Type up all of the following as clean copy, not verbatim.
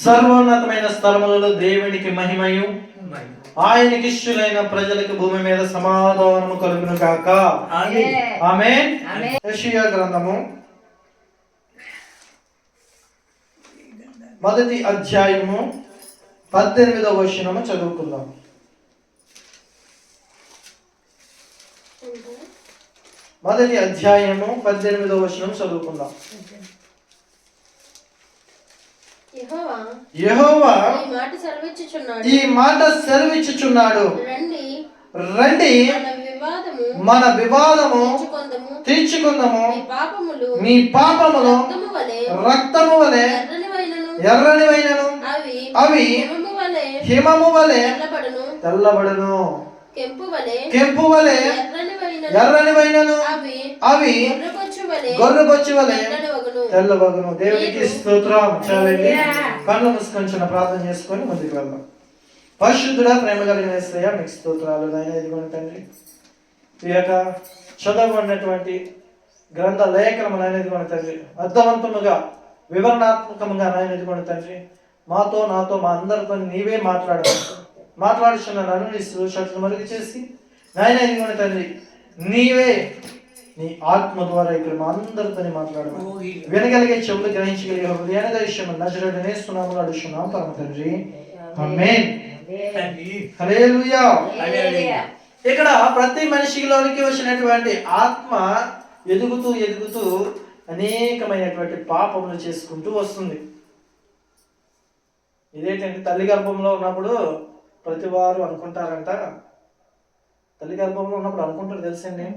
సర్వోన్నతమైన స్థలములలో దేవునికి మహిమయు, ఆయనకి ఇష్టులైన ప్రజలకు భూమి మీద సమాధానము కలుగును గాక. ఆమేన్. యెషయా గ్రంథము 1వ అధ్యాయము 18వ వచనము చదువుకుందాం. మొదటి అధ్యాయము 18వ వచనం చదువుకుందాం. యెహోవా ఈ మాట సెలవిచ్చుచున్నాడు, రండి మన వివాదము తీర్చుకుందాము, మీ పాపములు రక్తము వలె ఎర్రనివైనను అవి హిమము వలె తెల్లబడును, కెంపు వలె ఎర్రనివైనను అవి గొర్రెబొచ్చు వలె తెల్లబగును. దేవునికి స్తోత్రం. చాలండి, కళ్ళు మూసుకొని ప్రార్థన చేసుకొని ముందుకు వెళ్దాం. పరిశుద్ధుడా, ప్రేమ కలిగిన యేసయ్యా, మీకు స్తోత్రాలు నాయన. ఇదిగోండి తండ్రి, ఈ యొక్క చదవబడినటువంటి గ్రంథ లేఖనము నాయన, ఇదిగోండి తండ్రి, అర్థవంతముగా వివరణాత్మకముగా నాయన, ఇదిగోండి తండ్రి, మాతో నాతో మా అందరితో నీవే మాట్లాడుచున్న నన్ను నీ సూచనలు మరుగు చేసి నాయన, ఇదిగోండి తండ్రి, నీవే నీ ఆత్మ ద్వారా ఇక్కడ మా అందరితో మాట్లాడము, వినగలిగే చెవులు గ్రహించగలిగే హృదయాన్ని విషయం నజరేయుడనే నామములో అడుగుచున్నాం పరమ తండ్రి. ఆమేన్. హల్లెలూయా. ఇక్కడ ప్రతి మనిషిలోనికి వచ్చినటువంటి ఆత్మ ఎదుగుతూ ఎదుగుతూ అనేకమైనటువంటి పాపములు చేసుకుంటూ వస్తుంది. ఇదేంటంటే తల్లి గర్భంలో ఉన్నప్పుడు ప్రతి వారు అనుకుంటారంట, తల్లి గర్భంలో ఉన్నప్పుడు అనుకుంటారు తెలుసండి,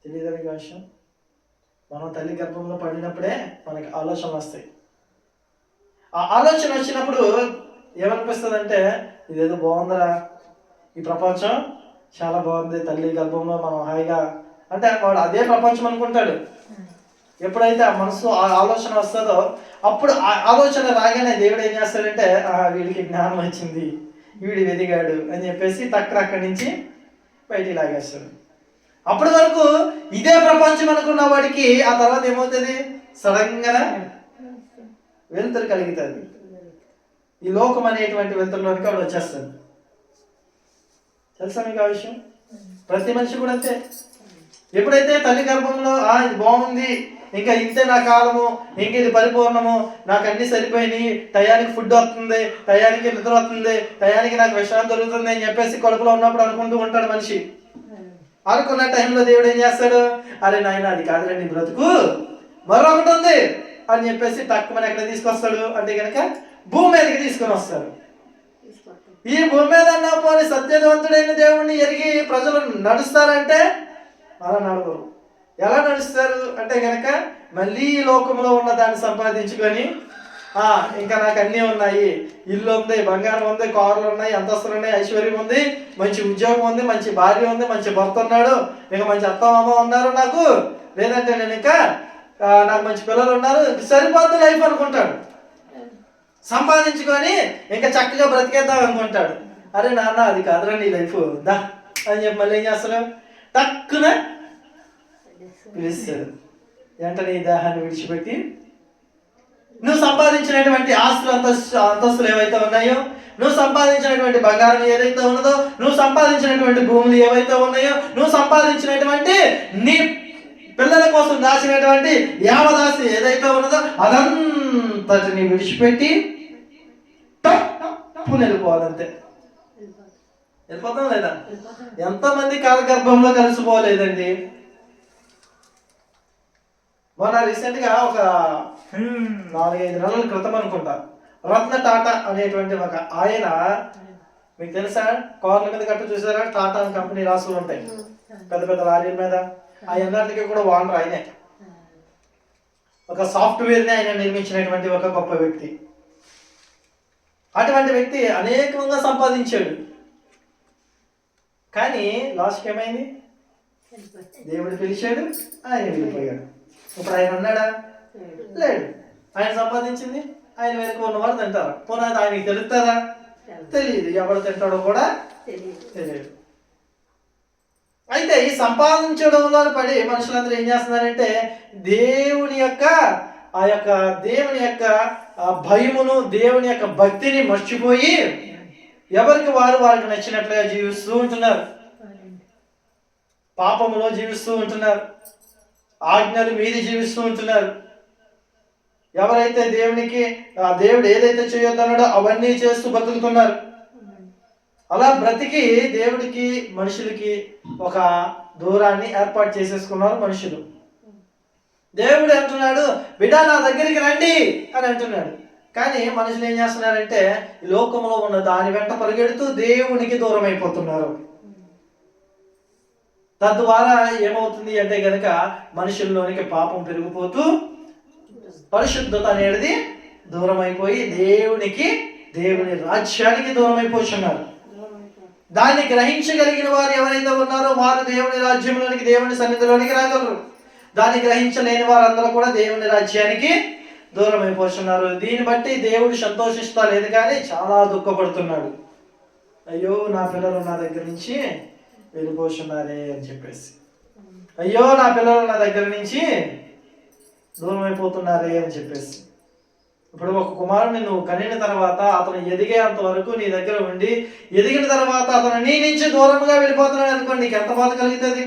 తెలియదని విషయం. మనం తల్లి గర్భంలో పడినప్పుడే మనకి ఆలోచనలు వస్తాయి. ఆ ఆలోచన వచ్చినప్పుడు ఏమనిపిస్తుంది అంటే, ఇదేదో బాగుందిరా, ఈ ప్రపంచం చాలా బాగుంది, తల్లి గర్భంలో మనం హాయిగా, అంటే వాడు అదే ప్రపంచం అనుకుంటాడు. ఎప్పుడైతే ఆ మనసు ఆ ఆలోచన వస్తుందో అప్పుడు ఆ ఆలోచన రాగానే దేవుడు ఏం చేస్తాడంటే, వీడికి జ్ఞానం వచ్చింది, వీడు ఎదిగాడు అని చెప్పేసి టక్కన అక్కడి నుంచి బయటికి లాగేస్తాడు. అప్పటి వరకు ఇదే ప్రపంచం అనుకున్న వాడికి ఆ తర్వాత ఏమవుతుంది, సడన్గా వెలుతురు కలుగుతుంది. ఈ లోకం అనేటువంటి వెలుతురులోనికి వాడు వచ్చేస్తాడు. తెలుసా మీకు ఆ విషయం? ప్రతి మనిషి కూడా అంతే. ఎప్పుడైతే తల్లి గర్భంలో ఇది బాగుంది, ఇంకా ఇంతే నా కాలము, ఇంక ఇది పరిపూర్ణము, నాకు అన్ని సరిపోయినాయి, టయానికి ఫుడ్ వస్తుంది, టయానికి నిద్ర వస్తుంది, టయానికి నాకు విశ్రాంతి దొరుకుతుంది అని చెప్పేసి కడుపులో ఉన్నప్పుడు అనుకుంటూ ఉంటాడు మనిషి. అనుకున్న టైంలో దేవుడు ఏం చేస్తాడు, అరే నాయన అది కాదులేండి బ్రతుకు, మరొకటి ఉంది అని చెప్పేసి తక్కువ ఎక్కడ తీసుకొస్తాడు అంటే కనుక భూమి మీదకి తీసుకొని వస్తాడు. ఈ భూమి మీద అన్నా పోని సత్యవంతుడైన దేవుణ్ణి ఎరిగి ప్రజలు నడుస్తారంటే అలా నడవరు. ఎలా నడుస్తారు అంటే కనుక మళ్ళీ ఈ లోకంలో ఉన్న దాన్ని సంపాదించుకొని, ఇంకా నాకు అన్నీ ఉన్నాయి, ఇల్లు ఉంది, బంగారం ఉంది, కార్లు ఉన్నాయి, అంతస్తులు ఉన్నాయి, ఐశ్వర్యం ఉంది, మంచి ఉద్యోగం ఉంది, మంచి భార్య ఉంది, మంచి భర్త ఉన్నాడు, ఇంకా మంచి అత్త మామ ఉన్నారు నాకు, లేదంటే నేను ఇంకా నాకు మంచి పిల్లలు ఉన్నారు, సరిపోద్ది లైఫ్ అనుకుంటాడు. సంపాదించుకొని ఇంకా చక్కగా బ్రతికేద్దాం అనుకుంటాడు. అరే నాన్న అది కాదురండి ఈ లైఫ్ దా అని చెప్పి మళ్ళీ ఏం చేస్తాడు, టక్కున పిలుస్తాడు. వెంటనే ఈ దేహాన్ని విడిచిపెట్టి నువ్వు సంపాదించినటువంటి ఆస్తులు అంతస్తులు ఏవైతే ఉన్నాయో, నువ్వు సంపాదించినటువంటి బంగారం ఏదైతే ఉన్నదో, నువ్వు సంపాదించినటువంటి భూములు ఏవైతే ఉన్నాయో, నువ్వు సంపాదించినటువంటి నీ పిల్లల కోసం దాచినటువంటి యావదాసి ఏదైతే ఉన్నదో అదంతటిని విడిచిపెట్టి వెళ్ళిపోవాలంతే. వెళ్ళిపోతాం లేదా? ఎంతమంది కాలగర్భంలో కలిసిపోలేదండి. మొన్న రీసెంట్ గా ఒక 4-5 నెలల క్రితం అనుకుంటా, రత్న టాటా అనేటువంటి ఒక ఆయన, మీకు తెలుసా, కార్ల మీద కట్ట చూసారా, టాటా కంపెనీ రాసులు ఉంటాయి పెద్ద పెద్ద లారీల మీద, ఆ ఎన్నటికి కూడా ఓనర్ ఆయనే. ఒక సాఫ్ట్వేర్ని ఆయన నిర్మించినటువంటి ఒక గొప్ప వ్యక్తి. అటువంటి వ్యక్తి అనేకంగా సంపాదించాడు. కానీ లాస్ట్కి ఏమైంది, దేవుడు పిలిచాడు, ఆయన వెళ్ళిపోయాడు. ఇప్పుడు ఆయన ఉన్నాడా? లేడు. ఆయన సంపాదించింది ఆయన వెనుక ఉన్నవారు తింటారు. పునాది ఆయనకి తెలుస్తారా? తెలియదు. ఎవడు తింటాడో కూడా తెలియదు. అయితే ఈ సంపాదించడంలో పడి మనుషులందరూ ఏం చేస్తున్నారంటే దేవుని యొక్క ఆ యొక్క దేవుని యొక్క భయమును, దేవుని యొక్క భక్తిని మర్చిపోయి ఎవరికి వారికి నచ్చినట్లుగా జీవిస్తూ ఉంటున్నారు. పాపములో జీవిస్తూ ఉంటున్నారు, ఆజ్ఞలు మీది జీవిస్తూ ఉంటున్నారు. ఎవరైతే దేవుడు ఏదైతే చేయొద్దన్నాడో అవన్నీ చేస్తూ బ్రతుకుతున్నారు. అలా బ్రతికి దేవుడికి మనుషులకి ఒక దూరాన్ని ఏర్పాటు చేసేసుకున్నారు మనుషులు. దేవుడు అంటున్నాడు, బిడ్డ నా దగ్గరికి రండి అని అంటున్నాడు. కానీ మనుషులు ఏం చేస్తున్నారంటే ఈ లోకంలో ఉన్న దాని వెంట పరిగెడుతూ దేవునికి దూరం అయిపోతున్నారు. తద్వారా ఏమవుతుంది అంటే గనక మనుషుల్లోనికి పాపం పెరిగిపోతూ పరిశుద్ధత అనేది దూరం అయిపోయి దేవుని రాజ్యానికి దూరం అయిపోతున్నారు. దాన్ని గ్రహించగలిగిన వారు ఎవరైతే ఉన్నారో వారు దేవుని రాజ్యంలోనికి, దేవుని సన్నిధిలోనికి రాగలరు. దాన్ని గ్రహించలేని వారందరూ కూడా దేవుని రాజ్యానికి దూరం అయిపోతున్నారు. దీన్ని బట్టి దేవుడు సంతోషిస్తా లేదు, కానీ చాలా దుఃఖపడుతున్నాడు. అయ్యో నా పిల్లలు నా దగ్గర నుంచి వెళ్ళిపోతున్నారే అని చెప్పేసి, అయ్యో నా పిల్లలు నా దగ్గర నుంచి దూరం అయిపోతున్నారే అని చెప్పేసి. ఇప్పుడు ఒక కుమారుని నువ్వు కనిన తర్వాత అతను ఎదిగేంత వరకు నీ దగ్గర ఉండి, ఎదిగిన తర్వాత అతను నీ నుంచి దూరంగా వెళ్ళిపోతున్నాడు అనుకోండి, నీకు ఎంత బాధ కలుగుతుంది?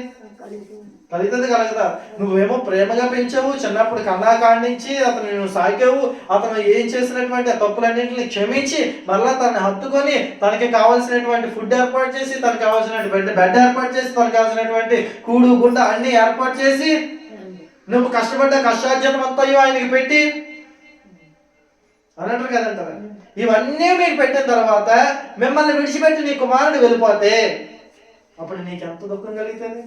కలుగుదా? నువ్వేమో ప్రేమగా పెంచావు, చిన్నప్పుడు కన్నా కాండించి అతను నువ్వు సాగావు, అతను ఏం చేసినటువంటి తప్పులన్నింటినీ క్షమించి మళ్ళా తనని హత్తుకొని తనకి కావాల్సినటువంటి ఫుడ్ ఏర్పాటు చేసి, తనకు కావాల్సినటువంటి బెడ్ ఏర్పాటు చేసి, తనకు కావాల్సినటువంటి కూడు గుడ్డ అన్ని ఏర్పాటు చేసి, నువ్వు కష్టపడ్డ కష్టార్జన మొత్తం ఆయనకి పెట్టి అన్నట్టు కదంటారు. ఇవన్నీ మీకు పెట్టిన తర్వాత మిమ్మల్ని విడిచిపెట్టి నీ కుమారుడు వెళ్ళిపోతే అప్పుడు నీకు ఎంత దుఃఖం కలుగుతుంది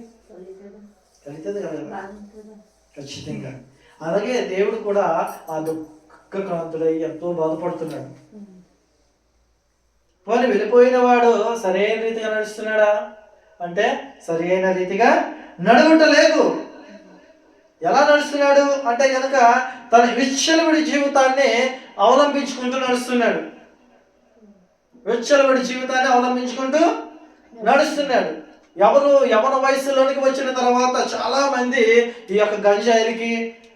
కదా, ఖచ్చితంగా. అలాగే దేవుడు కూడా ఆ దుఃఖక్రాంతుడై ఎంతో బాధపడుతున్నాడు. పోనీ వెళ్ళిపోయిన వాడు సరైన రీతిగా నడుస్తున్నాడా అంటే సరైన రీతిగా నడుగుటలేదు. ఎలా నడుస్తున్నాడు అంటే కనుక తన విచ్చలవిడి జీవితాన్ని అవలంబించుకుంటూ నడుస్తున్నాడు. విచ్చలవిడి జీవితాన్ని అవలంబించుకుంటూ నడుస్తున్నాడు. యవన వయసులోనికి వచ్చిన తర్వాత చాలా మంది ఈ యొక్క గంజాయిలకి,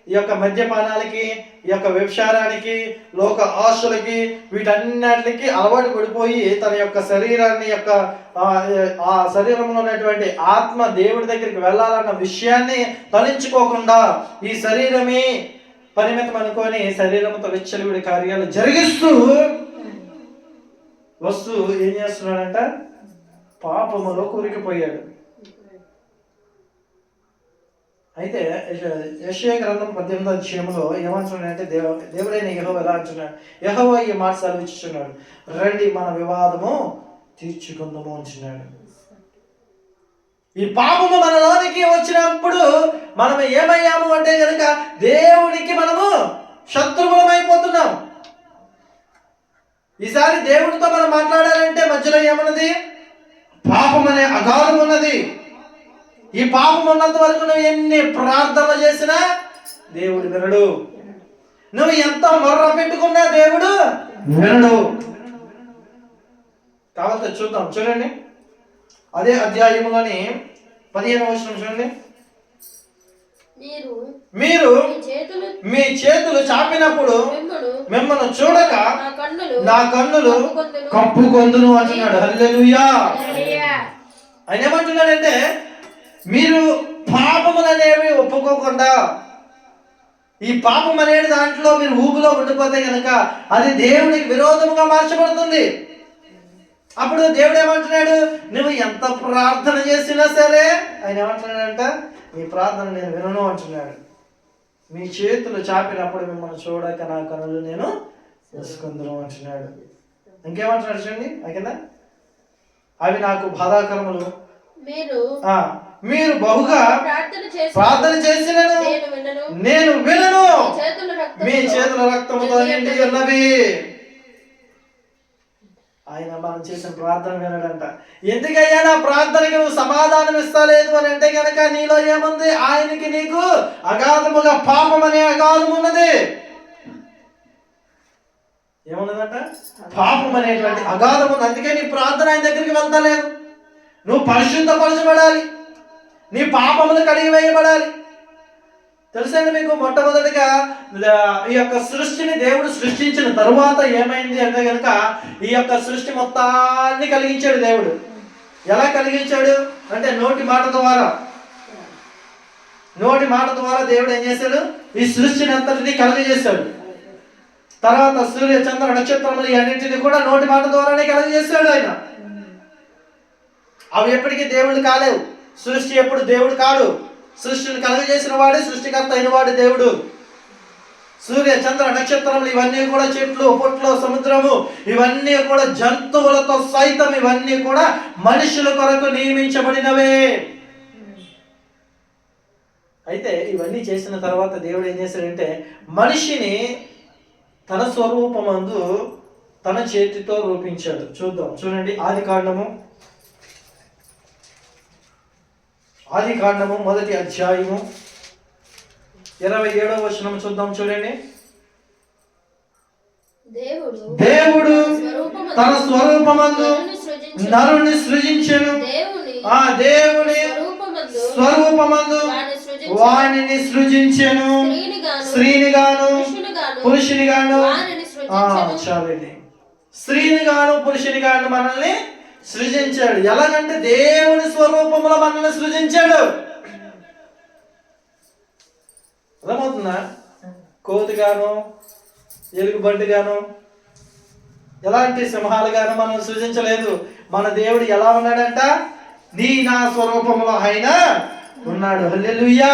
ఈ యొక్క మద్యపానాలకి, ఈ యొక్క వ్యభిచారానికి, లోక ఆశలకి, వీటన్నిటికి అలవాటు పడిపోయి తన యొక్క శరీరాన్ని ఆ శరీరంలో ఉన్నటువంటి ఆత్మ దేవుడి దగ్గరికి వెళ్ళాలన్న విషయాన్ని తలంచుకోకుండా ఈ శరీరమే పరిమితం అనుకొని శరీరంతో విచ్చలవిడి కార్యాలు జరిగిస్తూ వస్తూ ఏం చేస్తున్నాడంట? పాపములో కూరుకుపోయాడు. అయితే యెషయా గ్రంథం 18వ అధ్యాయంలో ఏమంటున్నాడంటే దేవుడైన యెహోవా ఎలా అంటున్నాడు? యెహోవా ఈ మాట సెలవిస్తున్నాడు, రండి మన వివాదము తీర్చుకుందాము అంటున్నాడు. ఈ పాపము మనలోనికి వచ్చినప్పుడు మనం ఏమయ్యాము అంటే కనుక దేవునికి మనము శత్రువులమైపోతున్నాం. ఈసారి దేవుడితో మనం మాట్లాడాలంటే మధ్యలో ఏమన్నది? పాపం అనే అగాధం ఉన్నది. ఈ పాపం ఉన్నంత వరకు నువ్వు ఎన్ని ప్రార్థనలు చేసినా దేవుడు వినడు. నువ్వు ఎంత మొర్ర పెట్టుకున్నా దేవుడు వినడు. కాబట్టి చూద్దాం, చూడండి అదే అధ్యాయంలోని 15వ వచనం చూడండి. మీరు మీ చేతులు చాపినప్పుడు మిమ్మల్ని చూడక నా కన్నులు కప్పుకొందును అంటున్నాడు. హల్లెలూయా. ఆయన ఏమంటున్నాడంటే మీరు పాపములు అనేవి ఒప్పుకోకుండా, ఈ పాపం అనేది దాంట్లో మీరు ఊబిలో ఉండిపోతే కనుక అది దేవునికి విరోధముగా మార్చబడుతుంది. అప్పుడు దేవుడు ఏమంటున్నాడు? నువ్వు ఎంత ప్రార్థన చేసినా సరే ఆయన ఏమంటున్నాడంట, మీ ప్రార్థన నేను వినను అంటున్నాడు. మీ చేతులు చాపినప్పుడు మిమ్మల్ని చూడక నా కనులు నేను మూసుకుందును అంటున్నాడు. ఇంకేమంటున్నాడు చూడండి, ఓకేనా? అవి నాకు బాధాకరములు, మీరు బహుగా ప్రార్థన చేసినను నేను వినను, మీ చేతుల రక్తముతో నిండి ఉన్నవి. ఆయన మనం చేసిన ప్రార్థన వినడంట. ఎందుకయ్యా నా ప్రార్థనకి నువ్వు సమాధానం ఇస్తలేదు అని అంటే కనుక నీలో ఏముంది? ఆయనకి నీకు అగాధముగా పాపం అనే అగాధం ఉన్నది. ఏమున్నదంట? పాపం అనేటువంటి అగాధం ఉంది. అందుకే నీ ప్రార్థన ఆయన దగ్గరికి వెళ్తలేదు. నువ్వు పరిశుద్ధపరచబడాలి, నీ పాపములు కడిగి వేయబడాలి. తెలుసండి మీకు? మొట్టమొదటిగా ఈ యొక్క సృష్టిని దేవుడు సృష్టించిన తరువాత ఏమైంది అంటే కనుక ఈ యొక్క సృష్టి మొత్తాన్ని కలిగించాడు దేవుడు. ఎలా కలిగించాడు అంటే నోటి మాట ద్వారా. నోటి మాట ద్వారా దేవుడు ఏం చేశాడు? ఈ సృష్టిని అంతటినీ కలుగజేశాడు. తర్వాత సూర్య చంద్ర నక్షత్రములు అన్నింటినీ కూడా నోటి మాట ద్వారానే కలుగజేశాడు ఆయన. అవి ఎప్పటికీ దేవుడు కాలేవు. సృష్టి ఎప్పుడు దేవుడు కాడు. సృష్టిని కలుగజేసిన వాడే సృష్టికర్త అయిన వాడు దేవుడు. సూర్య చంద్ర నక్షత్రములు ఇవన్నీ కూడా, చెట్లు పుట్లు సముద్రము ఇవన్నీ కూడా, జంతువులతో సైతం ఇవన్నీ కూడా మనుషుల కొరకు నియమించబడినవే. అయితే ఇవన్నీ చేసిన తర్వాత దేవుడు ఏం చేశాడంటే మనిషిని తన స్వరూపమందు తన చేతితో రూపించాడు. చూద్దాం, చూడండి. ఆది కాండము 1వ అధ్యాయము 27వ వచనం చూద్దాం, చూడండి. దేవుడు తన స్వరూపమందు నరుని సృజించెను. ఆ దేవుని స్వరూపమందు వానిని సృజించెను. స్త్రీని గాను పురుషుని గాను. చాలండి. స్త్రీని గాను పురుషుని గాను మనల్ని సృజించాడు. ఎలాగంటే దేవుని స్వరూపంలో మనల్ని సృజించాడు. అర్థమవుతుందా? కోతిగాను ఎలుగుబంటిగాను ఎలాంటి సింహాలుగాను మనం సృజించలేదు. మన దేవుడు ఎలా ఉన్నాడంట? నా స్వరూపంలో ఆయన ఉన్నాడు. హల్లెలూయా.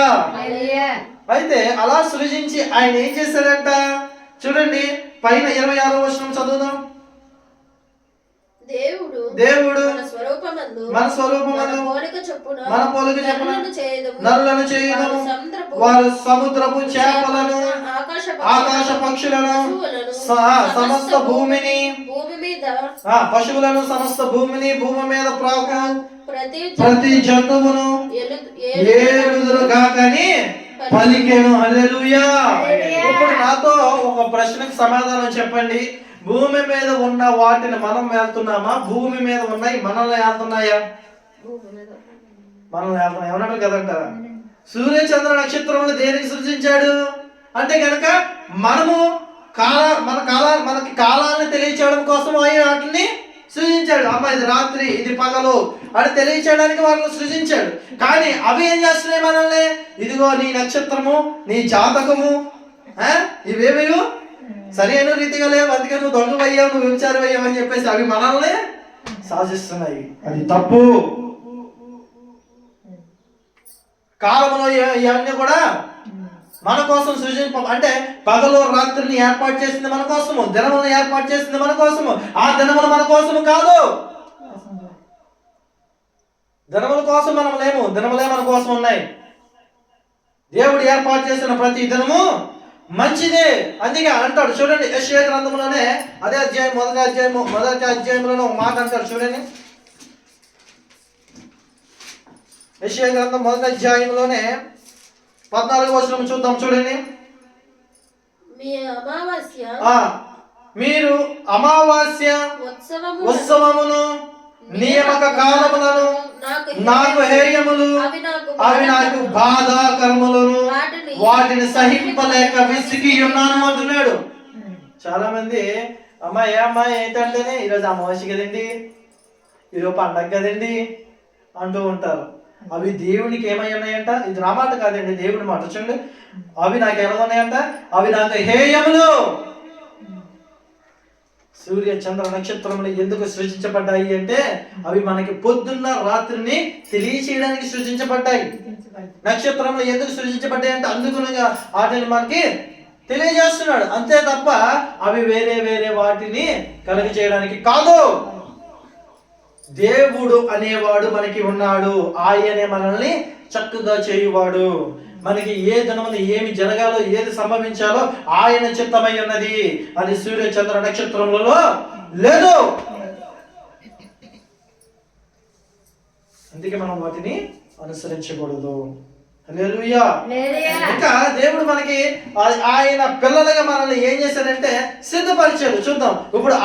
అయితే అలా సృజించి ఆయన ఏం చేశాడంట? చూడండి, పైన 26వ వచనం చదువుదాం. దేవుడు మన స్వరూపమందు మన పోలిక చొప్పున నరులను చేయుదము. వారు సముద్రపు చేపలను, ఆకాశ పక్షులను, సమస్త భూమిని, పశువులను, సమస్త భూమిని, భూమి మీద ప్రాకు ప్రతి జంతువును ఏలుదురుగాకని పలికెను. హల్లెలూయా. ఇప్పుడు నాతో ఒక ప్రశ్నకు సమాధానం చెప్పండి. భూమి మీద ఉన్న వాటిని మనం వెళ్తున్నామా? భూమి మీద ఉన్నాయి మనల్ని వెళ్తున్నాయా? మనల్ని వెళ్తున్నాయి. ఏమన్నాడు కదంటారా? సూర్య చంద్ర నక్షత్రములు దేనికి సృజించాడు అంటే కనుక మనము మనకి కాలాన్ని తెలియచేయడం కోసం ఆయన వాటిని సృజించాడు. అమ్మ ఇది రాత్రి, ఇది పగలు అని తెలియచేయడానికి వాళ్ళని సృజించాడు. కానీ అవి ఏం చేస్తున్నాయి మనల్ని? ఇదిగో నీ నక్షత్రము, నీ జాతకము, ఇవేమి సరైన రీతిగా లేవు, అందుకే నువ్వు దొంగవయ్యావు, నువ్వు వ్యభిచారమయ్యావు అని చెప్పేసి అవి మనల్ని శాసిస్తున్నాయి. అది తప్పు. కాలంలో ఇవన్నీ కూడా మన కోసం అంటే పగలు రాత్రిని ఏర్పాటు చేసింది మన కోసము, దినములను ఏర్పాటు చేసింది మన కోసము. ఆ దినములు మన కోసము కాదు. దినముల కోసం మనం లేము, దినములే మన కోసం ఉన్నాయి. దేవుడు ఏర్పాటు చేసిన ప్రతి దినము మంచిదే. అందుకే అంటాడు, చూడండి, యెషయా గ్రంథంలోనే అదే అధ్యాయం మొదటి అధ్యాయంలోనే ఒక మాట అంటాడు. చూడండి, యెషయా గ్రంథం 1వ అధ్యాయంలోనే 14వ వచనం చూద్దాం. చూడండి, మీరు అమావాస్య ఉత్సవమును నియమక కాలములను నాకు హేయములు, అవి నాకు బాధాకరములను, వాటిని సహింపలేక విసిగి ఉన్నాను అంటున్నాడు. చాలా మంది అమ్మాయి ఏంటంటేనే ఈరోజు అమావాస్య కదండి, ఈరోజు పండగ కదండి అంటూ ఉంటారు. అవి దేవునికి ఏమై ఉన్నాయంట? ఇది నా మాట కాదండి, దేవుడి మాట. చూడండి, అవి నాకు ఎలా ఉన్నాయంట? అవి నాకు హేయములు. సూర్య చంద్ర నక్షత్రములు ఎందుకు సృజించబడ్డాయి అంటే అవి మనకి పొద్దున్న రాత్రిని తెలియచేయడానికి సృజించబడ్డాయి. నక్షత్రములు ఎందుకు సృజించబడ్డాయి అంటే అందుకునగా వాటిని మనకి తెలియజేస్తున్నాడు, అంతే తప్ప అవి వేరే వేరే వాటిని కలుగ చేయడానికి కాదు. దేవుడు అనేవాడు మనకి ఉన్నాడు. ఆయనే మనల్ని చక్కగా చేయువాడు. మనకి ఏ దినమున ఏమి జరగాలో, ఏది సంభవించాలో ఆయన చిత్తమై ఉన్నది. అది సూర్య చంద్ర నక్షత్రములలో లేదు. అందుకే మనం వాటిని అనుసరించకూడదు. హల్లెలూయా. ఇంకా దేవుడు మనకి ఆయన పిల్లలుగా మనల్ని ఏం చేశాడంటే సిద్ధపరిచాడు. చూద్దాం. ఇప్పుడు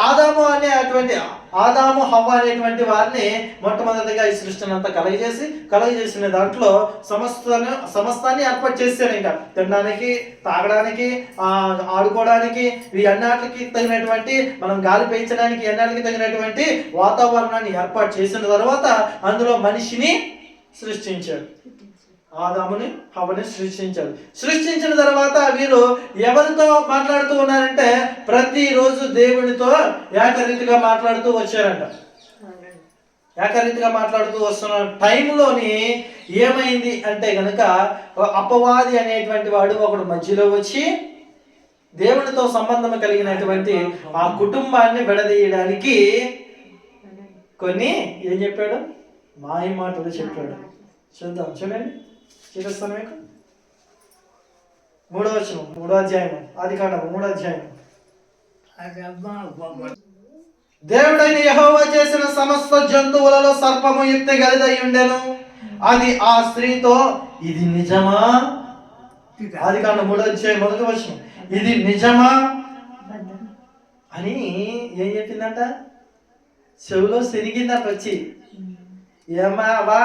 ఆదాము హవ్వ అనేటువంటి వారిని మొట్టమొదటిగా ఈ సృష్టిని అంతా కలగజేసిన దాంట్లో సమస్తాన్ని ఏర్పాటు చేశాడు. ఇంకా తినడానికి, తాగడానికి, ఆడుకోవడానికి, ఈ అన్నిటికి తగినటువంటి, మనం గాలి పీల్చడానికి అన్నిటికి తగినటువంటి వాతావరణాన్ని ఏర్పాటు చేసిన తర్వాత అందులో మనిషిని సృష్టించాడు. ఆదాముని హవ్వని సృష్టించాడు. సృష్టించిన తర్వాత వీరు ఎవరితో మాట్లాడుతూ ఉన్నారంటే ప్రతిరోజు దేవునితో ఏకరీతిగా మాట్లాడుతూ వచ్చారంట. ఏకరీతిగా మాట్లాడుతూ వస్తున్న టైంలోని ఏమైంది అంటే గనక అపవాది అనేటువంటి వాడు ఒకడు మధ్యలో వచ్చి దేవునితో సంబంధం కలిగినటువంటి ఆ కుటుంబాన్ని విడదీయడానికి కొన్ని ఏం చెప్పాడు? మాయ మాటలు చెప్పాడు. చూద్దాం, చూడండి, చూపిస్తాను మీకు. 3వ వచనం, 3వ అధ్యాయం, ఆదికాండం 3వ అధ్యాయం. దేవుడైన యెహోవా చేసిన సమస్త జంతువులలో సర్పము యుక్తి గలిదై ఉండెను. అది ఆ స్త్రీతో, ఇది నిజమా? ఆదికాండం 3వ అధ్యాయం 1వ వచనం. ఇది నిజమా అని ఏం చెప్పిందంట? చెవులో సిరిగిందంట వచ్చి. ఏమావా,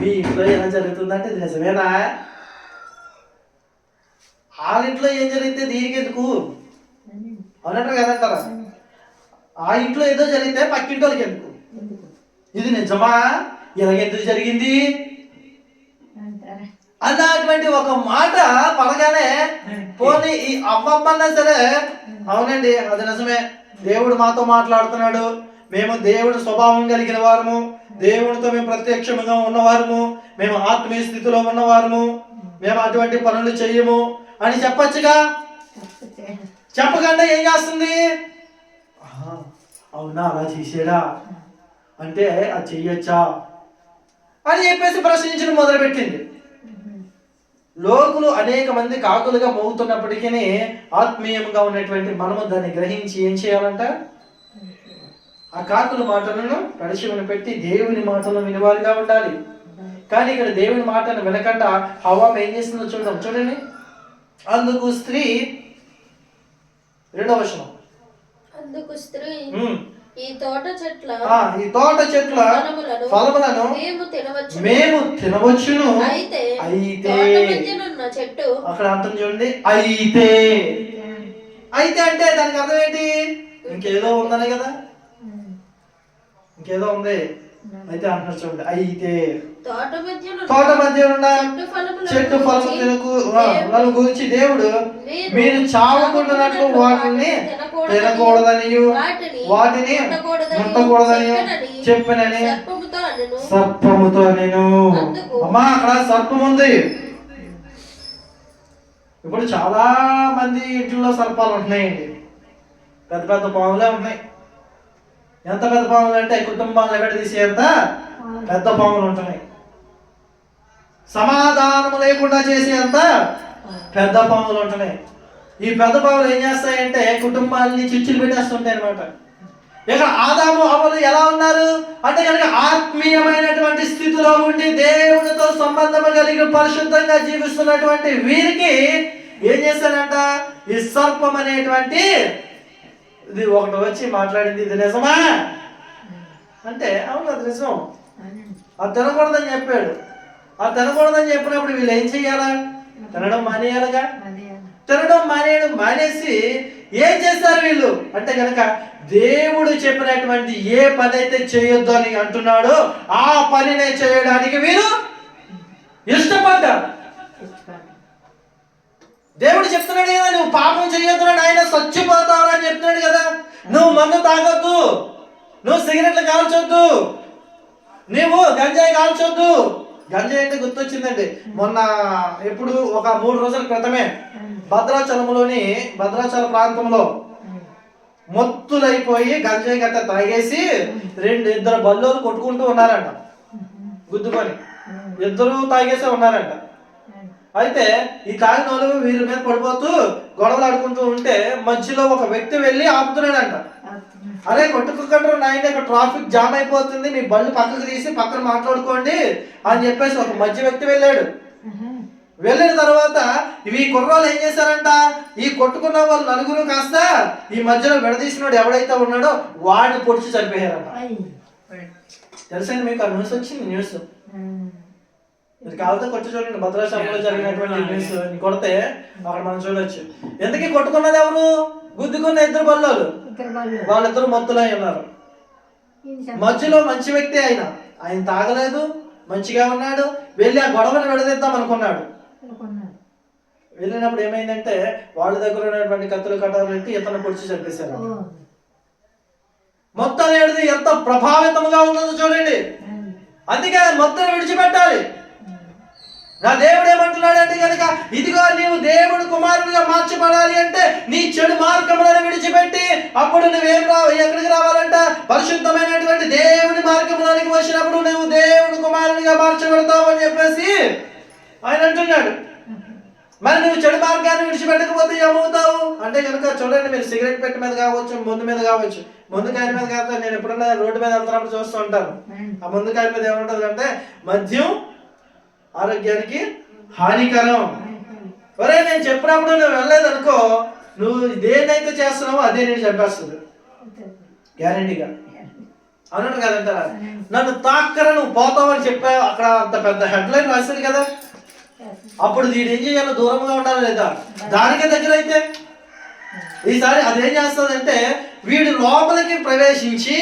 మీ ఇంట్లో ఎలా జరుగుతుందంటే ఇది నిజమేనా? వాళ్ళ ఇంట్లో ఏం జరిగితే దీనికి ఎందుకు అన్నట్టు కదంటారా? ఆ ఇంట్లో ఏదో జరిగితే పక్కింటి వాళ్ళకి ఎందుకు? ఇది నిజమా? ఎలాగెందుకు జరిగింది అన్నటువంటి ఒక మాట పడగానే పోనీ ఈ అవ్వమ్మన్నా సరే, అవునండి అది నిజమే, దేవుడు మాతో మాట్లాడుతున్నాడు, మేము దేవుడి స్వభావం కలిగిన వారము, దేవునితో మేము ప్రత్యక్షంగా ఉన్నవారము, మేము ఆత్మీయ స్థితిలో ఉన్నవారము, మేము అటువంటి పనులు చెయ్యము అని చెప్పచ్చుగా. చెప్పకుండా ఏం చేస్తుంది? అవునా, అలా చేసాడా అంటే అది చెయ్యొచ్చా అని చెప్పేసి ప్రశ్నించడం మొదలుపెట్టింది. లోకులు అనేక మంది కాకులుగా మోగుతున్నప్పటికీ ఆత్మీయంగా ఉన్నటువంటి మనము దాన్ని గ్రహించి ఏం చేయాలంట? ఆ కాకుల మాటలను పరిశీలన పెట్టి దేవుని మాటలను వినేవారిగా ఉండాలి. కానీ ఇక్కడ దేవుని మాటను వినకుండా హవ్వ ఏం చేస్తుందో చూద్దాం, చూడండి. అందుకు స్త్రీ, 2వ వచనం. అందుకు స్త్రీ, ఈ తోట చెట్ల ఫలములను మేము తినవచ్చును, అయితే చెట్టు, అక్కడ అర్థం చూడండి, అయితే అంటే దానికి అర్థం ఏంటి? ఇంకేదో ఉందనే కదా, ఇంకేదో ఉంది. అయితే అంటున్నారు చూడండి, అయితే తోట మధ్య ఉన్న చెట్టు ఫలము తినకు గురించి దేవుడు మీరు చావకుండానట్లు వాటిని తినకూడదని వాటిని ముట్టకూడదని చెప్పినని సర్పముతో నేను. అమ్మా, అక్కడ సర్పం ఉంది. ఇప్పుడు చాలా మంది ఇంట్లో సర్పాలు ఉంటున్నాయండి. పెద్ద పెద్ద పాములే ఉన్నాయి. ఎంత పెద్ద పాములు అంటే కుటుంబాలను విడదీసేంత పెద్ద పాములు ఉంటున్నాయి. సమాధానము లేకుండా చేసేంత పెద్ద పాములు ఉంటున్నాయి. ఈ పెద్ద పాములు ఏం చేస్తాయంటే కుటుంబాలని చిచ్చులు పెట్టేస్తుంటాయి అనమాట. ఇక ఆదాము హవ్వలు ఎలా ఉన్నారు అంటే కనుక ఆత్మీయమైనటువంటి స్థితిలో ఉండి దేవునితో సంబంధం కలిగి పరిశుద్ధంగా జీవిస్తున్నటువంటి వీరికి ఏం చేస్తాడంట? ఈ సర్పం అనేటువంటి ఇది ఒకటి వచ్చి మాట్లాడింది, ఇది నిజమా అంటే అవును అది నిజం, అది తినకూడదని చెప్పాడు. అది తినకూడదని చెప్పినప్పుడు వీళ్ళు ఏం చెయ్యాలా? తినడం మానేయాలిగా. తినడం మానేసి ఏం చేస్తారు వీళ్ళు అంటే కనుక దేవుడు చెప్పినటువంటి ఏ పని అయితే చేయొద్దు అని అంటున్నాడో ఆ పనినే చేయడానికి వీరు ఇష్టపడ్డారు. దేవుడు చెప్తున్నాడు కదా, నువ్వు పాపం చేయొద్దు, ఆయన చచ్చిపోతావు అని చెప్తున్నాడు కదా. నువ్వు మందు తాగొద్దు, నువ్వు సిగరెట్లు కాల్చొద్దు, నువ్వు గంజాయి కాల్చొద్దు. గంజాయి అంటే గుర్తొచ్చిందండి, మొన్న ఎప్పుడు ఒక 3 రోజుల క్రితమే భద్రాచల ప్రాంతంలో మొత్తులైపోయి గంజాయి గట్ట తాగేసి 2 బల్లోలు కొట్టుకుంటూ ఉన్నారంట, గుద్దుకొని 2 తాగేసే ఉన్నారంట. అయితే ఈ తాగిన వాళ్ళు వీరి మీద పడిపోతూ గొడవలు ఆడుకుంటూ ఉంటే మధ్యలో ఒక వ్యక్తి వెళ్ళి ఆపుతున్నాడంట. అరే కొట్టుకుంటారు నాయన, ఇక్కడ ట్రాఫిక్ జామ్ అయిపోతుంది, మీ బళ్ళు పక్కకు తీసి పక్కన మాట్లాడుకోండి అని చెప్పేసి ఒక మధ్య వ్యక్తి వెళ్ళాడు. వెళ్ళిన తర్వాత ఇవి కుర్రాళ్ళు ఏం చేశారంట, ఈ కొట్టుకున్న వాళ్ళు నలుగురు కాస్త ఈ మధ్యలో విడదీసినాడు ఎవడైతే ఉన్నాడో వాడిని పొడిచి చనిపోయారంట. తెలుసండి మీకు ఆ న్యూస్ వచ్చింది? న్యూస్ మీరు కావాలంటే కొట్టి చూడండి, భద్రాచలంలో జరిగినటువంటి న్యూస్ కొడితే అక్కడ మనం చూడొచ్చు. ఎందుకీ కొట్టుకున్నది ఎవరు? గుద్దుకున్న ఇద్దరు బల్లోలు, వాళ్ళిద్దరు మొత్తులై ఉన్నారు. మధ్యలో మంచి వ్యక్తి ఆయన తాగలేదు, మంచిగా ఉన్నాడు, వెళ్ళి ఆ గొడవని విడదీద్దాం అనుకున్నాడు. వెళ్ళినప్పుడు ఏమైందంటే వాళ్ళ దగ్గర ఉన్నటువంటి కత్తులు కట్టాలు పెట్టి ఇతను పొడిచి చంపేశారు. మొత్తం ఏడిది ఎంత ప్రభావితంగా ఉందో చూడండి. అందుకే మొత్తం విడిచిపెట్టాలి. నా దేవుడు ఏమంటున్నాడంటే కనుక, ఇదిగో నీవు దేవుడు కుమారుడిగా మార్చబడాలి అంటే నీ చెడు మార్గములను విడిచిపెట్టి అప్పుడు నువ్వేం ఎక్కడికి రావాలంట? పరిశుద్ధమైనటువంటి దేవుడి మార్గంలోనికి వచ్చినప్పుడు నువ్వు దేవుడు కుమారుడిగా మార్చబడతావు అని చెప్పేసి ఆయన అంటున్నాడు. మరి నువ్వు చెడు మార్గాన్ని విడిచిపెట్టకపోతే ఏమవుతావు అంటే కనుక చూడండి, మీరు సిగరెట్ పెట్టి మీద కావచ్చు, మందు మీద కావచ్చు. మందు కాయ మీద కాదు, నేను ఎప్పుడన్నా రోడ్డు మీద వెళ్తున్నప్పుడు చూస్తూ ఉంటాను. ఆ మందు కాయ మీద ఏముంటది అంటే మద్యం ఆరోగ్యానికి హానికరం. ఒరే నేను చెప్పినప్పుడు నువ్వు వెళ్ళలేదు అనుకో, నువ్వు దేన్నైతే చేస్తున్నావో అదే నేను చెప్పేస్తుంది గ్యారంటీగా. అన్నట్టు కదంటారా? నన్ను తాక్కర నువ్వు పోతావు అని చెప్పా, అక్కడ అంత పెద్ద హెడ్లైన్ రాస్తుంది కదా. అప్పుడు వీడు ఏం చేయాలో దూరంగా ఉండాలి లేదా? దానికే దగ్గర అయితే ఈసారి అదేం చేస్తుందంటే వీడు లోపలికి ప్రవేశించి,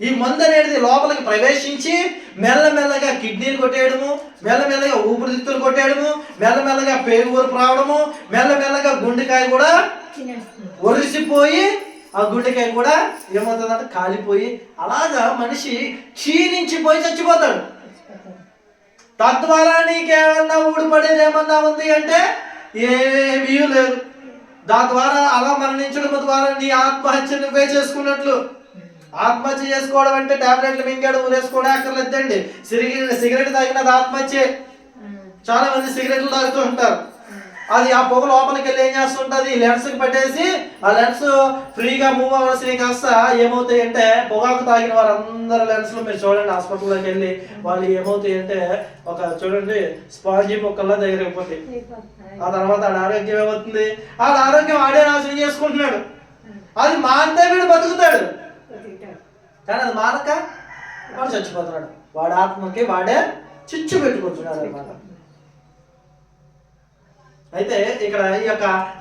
ఈ మందు అనేది లోపలికి ప్రవేశించి మెల్లమెల్లగా కిడ్నీలు కొట్టేయడము, మెల్లమెల్లగా ఊపిరితిత్తులు కొట్టేయడము, మెల్లమెల్లగా పేగు ఊరుపు రావడము, మెల్లమెల్లగా గుండెకాయ కూడా ఒరిసిపోయి ఆ గుండెకాయ కూడా ఏమవుతుందంటే కాలిపోయి అలాగా మనిషి క్షీణించిపోయి చచ్చిపోతాడు. తద్వారా నీకేమన్నా ఊడిపడేది ఏమన్నా ఉంది అంటే ఏమీ లేదు. దాని ద్వారా అలా మరణించడం ద్వారా నీ ఆత్మహత్య నువ్వే చేసుకున్నట్లు. ఆత్మహత్య చేసుకోవడం అంటే టాబ్లెట్లు మింగాడు ఊరేసుకోవడం అక్కర్లేదండి. సిగరెట్ తాగినది ఆత్మహత్యే. చాలా మంది సిగరెట్లు తాగుతూ ఉంటారు. అది ఆ పొగ లోపలికి వెళ్ళి ఏం చేస్తుంటది, లెన్స్ కి పట్టేసి ఆ లెన్స్ ఫ్రీగా మూవ్ అవ్వాల్సి కాస్త ఏమవుతాయి అంటే పొగాకు తాగిన వారందరూ లెన్స్లు మీరు చూడండి హాస్పిటల్లోకి వెళ్ళి వాళ్ళు ఏమవుతాయి అంటే ఒక చూడండి స్పాంజీ పొక్కల్లా దగ్గర అయిపోతాయి. ఆ తర్వాత ఆడ ఆరోగ్యం ఏమవుతుంది, ఆడ ఆరోగ్యం ఆడే నాశనం చేసుకుంటున్నాడు. అది మాంతే వీడు బతుకుతాడు, కానీ అది మానక వాడు చచ్చిపోతున్నాడు. వాడి ఆత్మకి వాడే చిచ్చు పెట్టుకుంటున్నాడు అన్నమాట. అయితే ఇక్కడ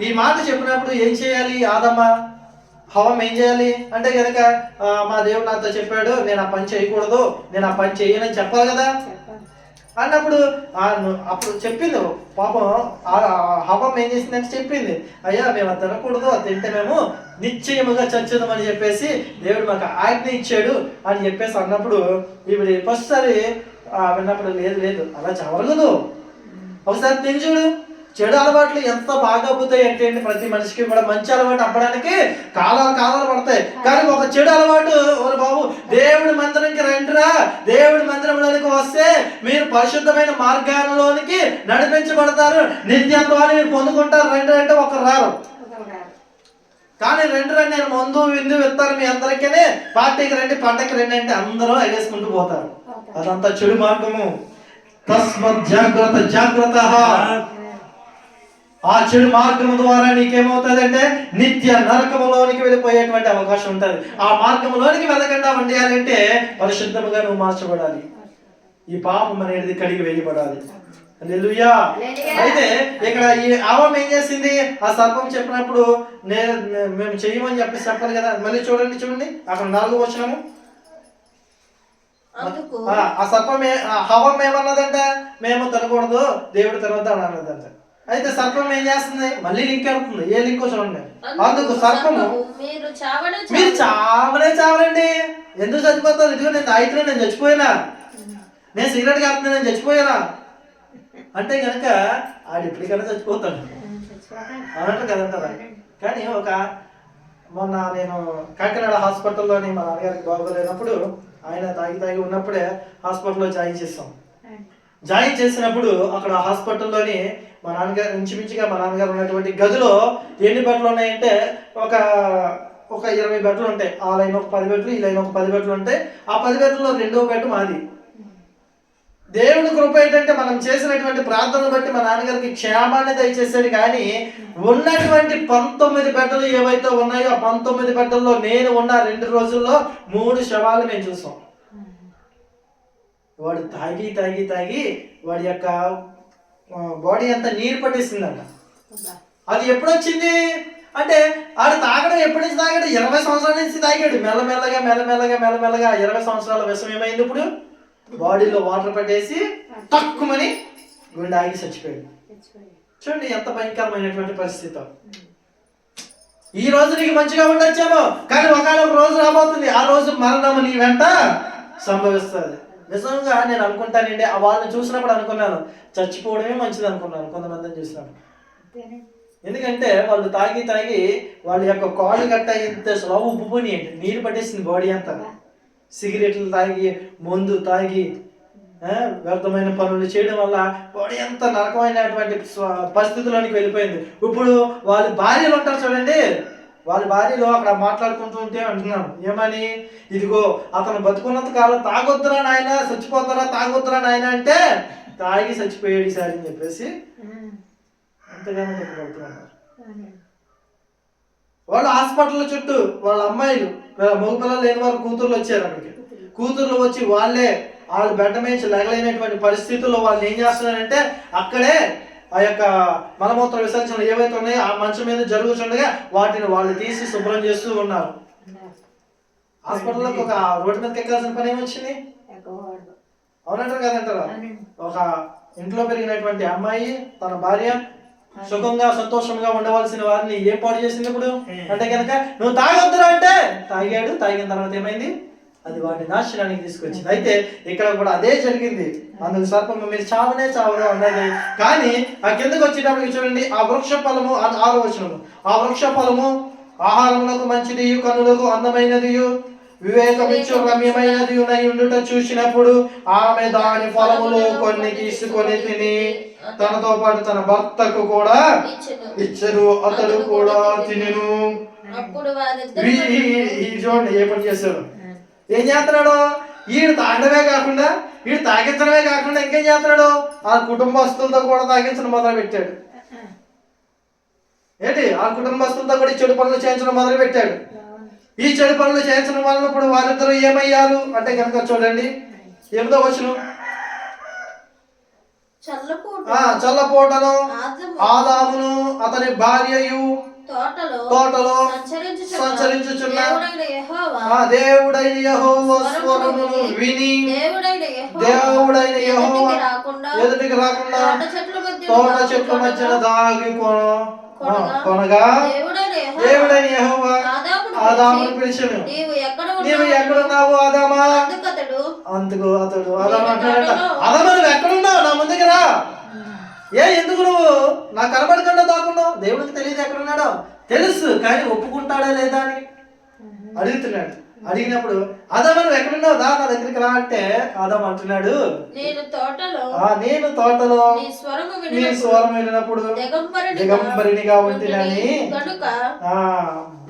ఈ మాట చెప్పినప్పుడు ఏం చేయాలి? ఆదమ్మ హవ్వ ఏం చేయాలి అంటే కనుక మా దేవుడు నాతో చెప్పాడు నేను ఆ పని చేయకూడదు, నేను ఆ పని చేయనని చెప్పాలి కదా అన్నప్పుడు అప్పుడు చెప్పింది పాపం. హవ్వ ఏం చేసిందంటే చెప్పింది, అయ్యా మేము అది తినకూడదు, అది తింటే మేము నిశ్చయముగా చచ్చుదామని చెప్పేసి దేవుడు మాకు ఆజ్ఞ ఇచ్చాడు అని చెప్పేసి అన్నప్పుడు ఇప్పుడు ఫస్ట్ సారి విన్నప్పుడు లేదు అలా జరగదు, ఒకసారి తిని చూడు. చెడు అలవాట్లు ఎంత బాగా పోతాయి అంటే ప్రతి మనిషికి కూడా మంచి అలవాటు అవ్వడానికి కాలాలు పడతాయి. కానీ ఒక చెడు అలవాటు, ఓరు బాబు దేవుడి మందిరంకి రండిరా, దేవుడి మందిరంలోనికి వస్తే మీరు పరిశుద్ధమైన మార్గాలలోనికి నడిపించబడతారు, నిత్యత్వాన్ని మీరు పొందుకుంటారు, రండి అంటే ఒకరు రారు. కానీ రండి నేను మందు విందు ఇస్తాను మీ అందరికీ, పార్టీకి రండి పంటకి రండి అంటే అందరూ ఎగేసుకుంటూ పోతారు. అదంతా చెడు మార్గము. తస్మత్ జాగ్రత్త. ఆ చెడు మార్గం ద్వారా నీకేమవుతుంది అంటే నిత్య నరకములోనికి వెళ్ళిపోయేటువంటి అవకాశం ఉంటుంది. ఆ మార్గంలోనికి వెళ్ళకుండా ఉండాలంటే పరిశుద్ధముగా నువ్వు మార్చబడాలి. ఈ పాపం అనేది కడిగి వేయబడాలి. హల్లెలూయా. అయితే ఇక్కడ ఈ ఆవం ఏం చేసింది, ఆ సర్పం చెప్పినప్పుడు మేము చెయ్యమని చెప్పాలి కదా. మళ్ళీ చూడండి అక్కడ 4వ వచనము. ఆ సర్పం హవ్వ ఏమన్నదంట, మేము తినకూడదు, దేవుడు తినొద్దు అని అన్నదంట. అయితే సర్పం ఏం చేస్తుంది, మళ్ళీ లింక్ అవుతుంది. ఏ లింకో చూడండి. అందుకు సర్పము మీరు చావరండి, ఎందుకు చచ్చిపోతారు? ఇదిగో నేను తాగితే నేను చచ్చిపోయినా, నేను సిగరెట్ కాస్తున్నా నేను చచ్చిపోయానా అంటే కనుక ఆడు ఎప్పటికైనా చచ్చిపోతాడు అన్నట్టు కదంటారా. కానీ మొన్న నేను కాకినాడ హాస్పిటల్లోని మా నాన్నగారికి బాగోలేనప్పుడు ఆయన తాగి ఉన్నప్పుడే హాస్పిటల్లో జాయిన్ చేస్తాం. జాయిన్ చేసినప్పుడు అక్కడ హాస్పిటల్లోని మా నాన్నగారు ఇంచుమించుగా మా నాన్నగారు ఉన్నటువంటి గదిలో ఎన్ని బెడ్లు ఉన్నాయంటే ఒక ఒక 20 బెడ్లు ఉంటాయి. ఆ లైన్ ఒక 10 బెడ్లు, ఈ లైన్ ఒక 10 బెడ్లు ఉంటాయి. ఆ 10 బెడ్లలో 2వ బెడ్ మాది. దేవుని కృప ఏంటంటే మనం చేసినటువంటి ప్రార్థనలు బట్టి మా నాన్నగారికి క్షేమాన్ని దయచేసాడు. కానీ ఉన్నటువంటి 19 బెడ్డలు ఏవైతే ఉన్నాయో ఆ 19 బెడ్డల్లో నేను ఉన్న 2 రోజుల్లో 3 శవాలు మేము చూసాం. వాడు తాగి తాగి తాగి వాడి యొక్క బాడీ అంతా నీరు పట్టేసిందంట. అది ఎప్పుడు వచ్చింది అంటే ఆడు తాగడం ఎప్పటి నుంచి తాగాడు? 20 సంవత్సరాల నుంచి తాగాడు. మెల్లమెల్లగా మెల్లమెల్లగా మెల్లమెల్లగా 20 సంవత్సరాల విషం ఏమైంది? ఇప్పుడు బాడీలో వాటర్ పట్టేసి తక్కువని గుండె ఆగి చచ్చిపోయాడు. చూడండి ఎంత భయంకరమైనటువంటి పరిస్థితి. ఈ రోజు నీకు మంచిగా ఉండొచ్చేమో, కానీ ఒకనొక రోజు రాబోతుంది. ఆ రోజు మరణం నీ వెంట సంభవిస్తుంది. నిజంగా నేను అనుకుంటానండి, వాళ్ళని చూసినప్పుడు అనుకున్నాను చచ్చిపోవడమే మంచిది అనుకున్నాను కొంతమందిని చూసినప్పుడు. ఎందుకంటే వాళ్ళు తాగి తాగి వాళ్ళ యొక్క కాళ్ళు గట్ట ఇంత స్లో ఉప్పుని నీరు పట్టేసింది బాడీ అంతా. సిగరెట్లు తాగి, మందు తాగి, వ్యర్థమైన పనులు చేయడం వల్ల బాడీ అంతా నరకమైనటువంటి పరిస్థితుల్లోనికి వెళ్ళిపోయింది. ఇప్పుడు వాళ్ళ భార్యలు ఉంటారు చూడండి, వాళ్ళ భార్యలు అక్కడ మాట్లాడుకుంటూ ఉంటే అంటున్నాను ఏమని, ఇదిగో అతను బతుకున్నంత కాలం తాగొద్దురా నాయన, చచ్చిపోతారా తాగొద్దురా నాయన అంటే తాగి చచ్చిపోయాడు ఈసారి అని చెప్పేసి ఎంతగానో దుఃఖపడుతున్నారు. వాళ్ళు హాస్పిటల్ చుట్టూ వాళ్ళ అమ్మాయిలు మగపిల్లలు లేని వారు కూతుర్లు వచ్చారు. అక్కడికి కూతుర్లు వచ్చి వాళ్ళు బెడ్డ మీద లెగలేనటువంటి పరిస్థితుల్లో వాళ్ళు ఏం చేస్తున్నారంటే అక్కడే ఆ యొక్క మలమూత్ర విసర్జనలు ఏవైతే ఉన్నాయో ఆ మంచం మీద జరుగుతుండగా వాటిని వాళ్ళు తీసి శుభ్రం చేస్తూ ఉన్నారు. హాస్పిటల్లోకి ఒక రోడ్డు మీదకి ఎక్కాల్సిన పని ఏమొచ్చింది? అవునంటారు కదంటారా? ఒక ఇంట్లో పెరిగినటువంటి అమ్మాయి తన భార్య సుఖంగా సంతోషంగా ఉండవలసిన వారిని ఏం పాడు చేసింది ఇప్పుడు అంటే కనుక నువ్వు తాగొద్దురా అంటే తాగాడు. తాగిన తర్వాత ఏమైంది? అది వాడిని నాశనానికి తీసుకొచ్చింది. అయితే ఇక్కడ కూడా అదే జరిగింది. అందుకు సర్పం మీరు చావనే చావనే ఉన్నది. కానీ ఆ కిందకు వచ్చేటప్పటికి చూడండి, ఆ వృక్ష ఫలము 6వ వచనము, ఆ వృక్ష ఫలము ఆహారములకు మంచిది, కన్నులకు అందమైనది, వివేకమిచ్చు రమ్యమైనది ఉండుట చూసినప్పుడు ఆమె దాని ఫలములో కొన్ని తీసుకొని తిని తనతో పాటు తన భర్తకు కూడా ఇచ్చరు, అతడు కూడా తినెను. చూడండి ఏ పని చేశాడు, ఏం చేస్తున్నాడు? ఈడు తాగడమే కాకుండా, ఈడు తాగించడమే కాకుండా ఇంకేం చేస్తున్నాడు? ఆ కుటుంబస్తులతో కూడా తాగించడం మొదలు పెట్టాడు. ఏంటి? ఆ కుటుంబస్తులతో కూడా చెడు పనులు చేయించడం మొదలు పెట్టాడు. ఈ చెడు పనులు చేయించడం వల్ల ఇప్పుడు వారిద్దరూ ఏమయ్యారు అంటే కనుక చూడండి 8వ వచనం, చల్లపోటను ఆదామును అతని భార్యయు తోటలో సంచరించుచున్న దేవుడైన యెహోవా స్వరమును విని దేవుడైన యెహోవా ఎదుటికి రాకుండా తోట చెట్ల మధ్యన దాగి కొనగా దేవుడైన యెహోవా ఆదామును పిలిచెను, నీవు ఎక్కడున్నావు ఆదామా? అందుకు అతడు ఆదాము అంటాడట, ఆదాము నువ్వు ఎక్కడున్నావు? నా ముందుకు రా. ఎందుకు నువ్వు నాకు కనబడకుండా దాక్కున్నావు? దేవుడికి తెలియదు ఎక్కడున్నాడో, తెలుసు కానీ ఒప్పుకుంటాడా లేదా అని అడుగుతున్నాడు. అడిగినప్పుడు ఆదాము నువ్వు ఎక్కడున్నావు, దా నా దగ్గరికి రా అంటే ఆదాము అంటున్నాడు, నేను తోటలో నీ స్వరం వినినప్పుడు దిగంబరినిగా ఉంటినని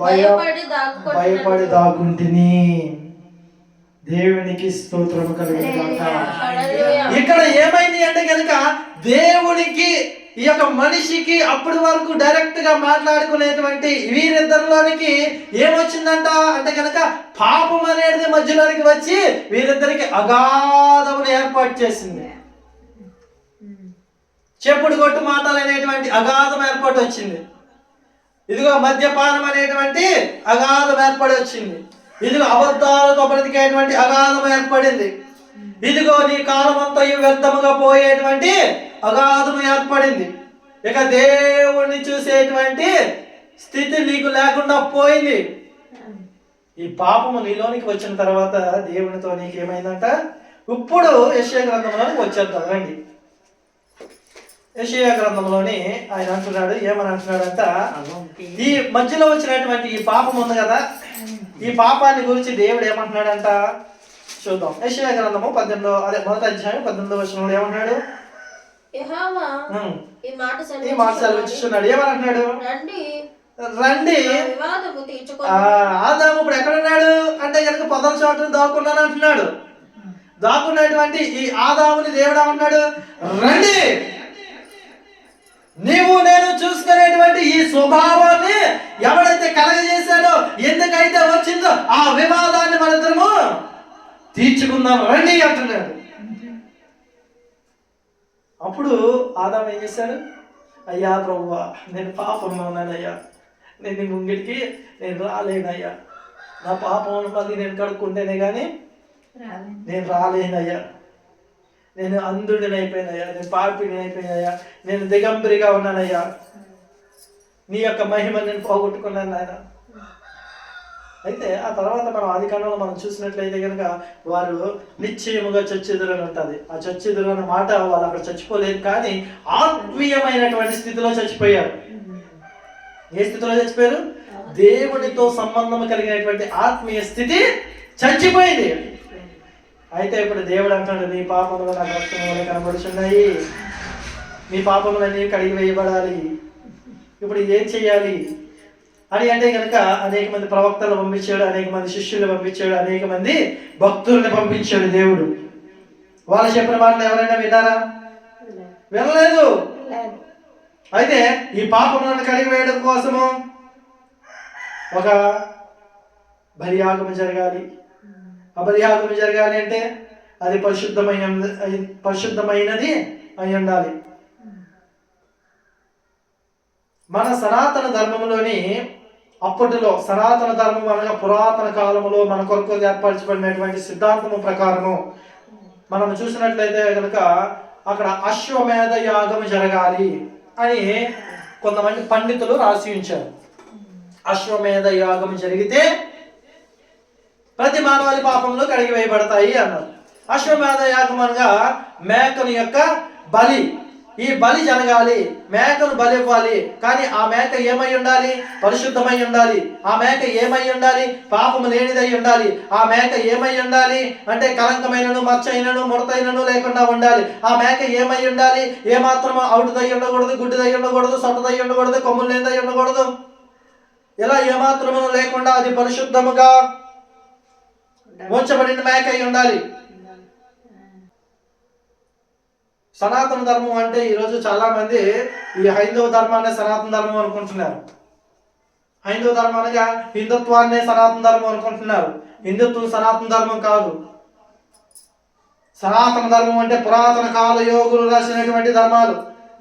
భయపడి దాగుంటిని. దేవునికి స్తోత్రము కలుగుతుంది. ఇక్కడ ఏమైంది అంటే కనుక దేవునికి ఈ యొక్క మనిషికి అప్పటి వరకు డైరెక్ట్ గా మాట్లాడుకునేటువంటి వీరిద్దరిలోనికి ఏమొచ్చిందంట అంటే కనుక పాపం అనేది మధ్యలోనికి వచ్చి వీరిద్దరికి అగాధమును ఏర్పాటు చేసింది. చెప్పుడు కొట్టు మాటలు అనేటువంటి అగాధం ఏర్పాటు వచ్చింది. ఇదిగో మద్యపానం అనేటువంటి అగాధం ఏర్పడి వచ్చింది. ఇదిగో అబద్ధాలతో బ్రతికేటువంటి అగాధం ఏర్పడింది. ఇదిగో నీ కాలం అంతా వ్యర్థముగా పోయేటువంటి అగాధము ఏర్పడింది. ఇక దేవుణ్ణి చూసేటువంటి స్థితి నీకు లేకుండా పోయింది. ఈ పాపము నీలోనికి వచ్చిన తర్వాత దేవునితో నీకేమైందంట? ఇప్పుడు యెషయా గ్రంథంలోనికి వచ్చేద్దాం రండి. యెషయా గ్రంథంలోని ఆయన అంటున్నాడు, ఏమని అంటున్నాడంట, ఈ మధ్యలో వచ్చినటువంటి ఈ పాపం ఉంది కదా, ఈ పాపాన్ని గురించి దేవుడు ఏమంటున్నాడంట, చూద్దాం. యెషయా గ్రంథము 18 మొదటి అధ్యాయం 18వ వచనంలో ఏమన్నాడు? యెహోవా ఈ మాట సెలవిస్తున్నాడు. ఏమన్నాడు? రండి. ఆదాము ఇప్పుడు ఎక్కడున్నాడు అంటే కనుక పొదల చోట దాక్కున్నాను అంటున్నాడు. దాక్కున్నటువంటి ఈ ఆదాముని దేవుడు ఏమన్నాడు? రండి, నీవు నేను చూసుకునేటువంటి ఈ స్వభావాన్ని ఎవడైతే కలగజేశాడో, ఎందుకైతే వచ్చిందో ఆ వివాదాన్ని మనిద్దరము తీర్చుకుందాం రండి అంటున్నాడు. అప్పుడు ఆదాము ఏం చేశాడు? అయ్యా ప్రభువా, నేను పాపంలో ఉన్నానయ్యా, నేను నీ ముంగిటికి నేను రాలేనయ్యా, నా పాపం మళ్ళీ నేను కడుక్కుంటేనే కానీ నేను రాలేనయ్యా, నేను అంధుడిని అయిపోయినయ్యా, నేను పాపిని అయిపోయినయ్యా, నేను దిగంబరిగా ఉన్నానయ్యా, నీ యొక్క మహిమ నేను పోగొట్టుకున్నాను ఆయన. అయితే ఆ తర్వాత మనం ఆదికాండంలో మనం చూసినట్లయితే కనుక వారు నిశ్చయముగా చచ్చెదురు అని ఉంటుంది. ఆ చచ్చెదురు అన్న మాట వాళ్ళు అక్కడ చచ్చిపోలేదు, కానీ ఆత్మీయమైనటువంటి స్థితిలో చచ్చిపోయారు. ఏ స్థితిలో చచ్చిపోయారు? దేవునితో సంబంధం కలిగినటువంటి ఆత్మీయ స్థితి చచ్చిపోయింది. అయితే ఇప్పుడు దేవుడు అంటాడు, నీ పాపములు నాకు రక్తములు కనబడుచున్నాయి, నీ పాపములన్నీ కడిగి వేయబడాలి, ఇప్పుడు ఏం చెయ్యాలి అని అంటే కనుక అనేక మంది ప్రవక్తలు పంపించాడు, అనేక మంది శిష్యులు పంపించాడు, అనేక మంది భక్తుల్ని పంపించాడు దేవుడు. వాళ్ళు చెప్పిన మాటలు ఎవరైనా విన్నారా? వినలేదు. అయితే ఈ పాపములను కడిగి వేయడం కోసము ఒక బలియాగము జరగాలి. ఆ బలియాగము జరగాలి అంటే అది పరిశుద్ధమైనది అయి ఉండాలి. మన సనాతన ధర్మంలోని అప్పటిలో సనాతన ధర్మం అనగా పురాతన కాలంలో మన కొరకు ఏర్పరచబడినటువంటి సిద్ధాంతము ప్రకారము మనం చూసినట్లయితే కనుక అక్కడ అశ్వమేధ యాగం జరగాలి అని కొంతమంది పండితులు రాసి ఉంచారు. అశ్వమేధ యాగం జరిగితే ప్రతి మానవాళి పాపంలో కడిగి వేయబడతాయి అన్నారు. అశ్వమేధ యాగం అనగా మేకను యొక్క బలి. ఈ బలి జరగాలి, మేకను బలి ఇవ్వాలి. కానీ ఆ మేక ఏమై ఉండాలి? పరిశుద్ధమై ఉండాలి. ఆ మేక ఏమై ఉండాలి? పాపము లేనిదై ఉండాలి. ఆ మేక ఏమై ఉండాలి అంటే కలంకమైనను, మచ్చైనను, ముడతైనను లేకుండా ఉండాలి. ఆ మేక ఏమై ఉండాలి? ఏమాత్రము అవుటుదై ఉండకూడదు, గుడ్డిదై ఉండకూడదు, సొట్టదై ఉండకూడదు, కొమ్ములు లేనిదై ఉండకూడదు. ఇలా ఏమాత్రము లేకుండా అది పరిశుద్ధముగా ఉంచబడిన మేక అయి ఉండాలి. సనాతన ధర్మం అంటే ఈరోజు చాలా మంది ఈ హైందవ ధర్మాన్ని సనాతన ధర్మం అనుకుంటున్నారు. హైందవ ధర్మం అనగా హిందుత్వాన్నే సనాతన ధర్మం అనుకుంటున్నారు. హిందుత్వం సనాతన ధర్మం కాదు. సనాతన ధర్మం అంటే పురాతన కాల యోగులు రాసినటువంటి ధర్మాలు,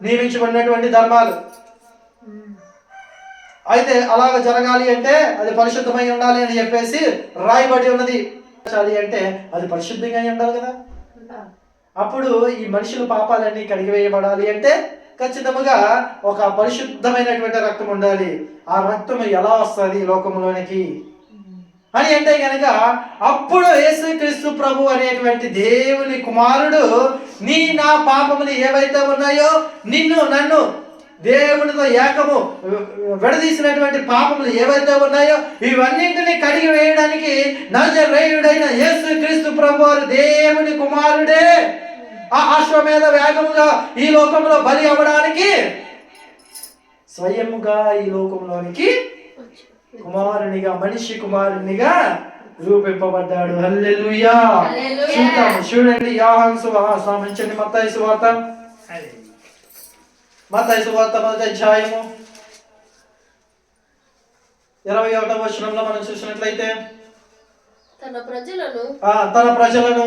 నియమించబడినటువంటి ధర్మాలు. అయితే అలాగ జరగాలి అంటే అది పరిశుద్ధమై ఉండాలి అని చెప్పేసి రాయబడి ఉన్నది. అంటే అది పరిశుద్ధంగా ఉండాలి కదా. అప్పుడు ఈ మనుషుల పాపాలన్నీ కడిగివేయబడాలి అంటే ఖచ్చితంగా ఒక పరిశుద్ధమైనటువంటి రక్తం ఉండాలి. ఆ రక్తం ఎలా వస్తుంది లోకంలోనికి అని అంటే కనుక అప్పుడు యేసుక్రీస్తు ప్రభు అనేటువంటి దేవుని కుమారుడు నా పాపములు ఏవైతే ఉన్నాయో నిన్ను నన్ను దేవునితో ఏకము విడదీసినటువంటి పాపములు ఏవైతే ఉన్నాయో ఇవన్నింటినీ కడిగి వేయడానికి నజరేయుడైన యేసుక్రీస్తు ప్రభు దేవుని కుమారుడే ఆ అశ్వమేధ యాగముగా ఈ లోకంలో బలి అవ్వడానికి స్వయముగా ఈ లోకంలోనికి కుమారునిగా, మనిషి కుమారునిగా రూపింపబడ్డాడు. హల్లెలూయా. చూడండి యోహాను సువార్త, మత్తయి సువార్త, మత్తయి సువార్త మొదటి అధ్యాయము 21వ వచనంలో మనం చూసినట్లయితే తన ప్రజలను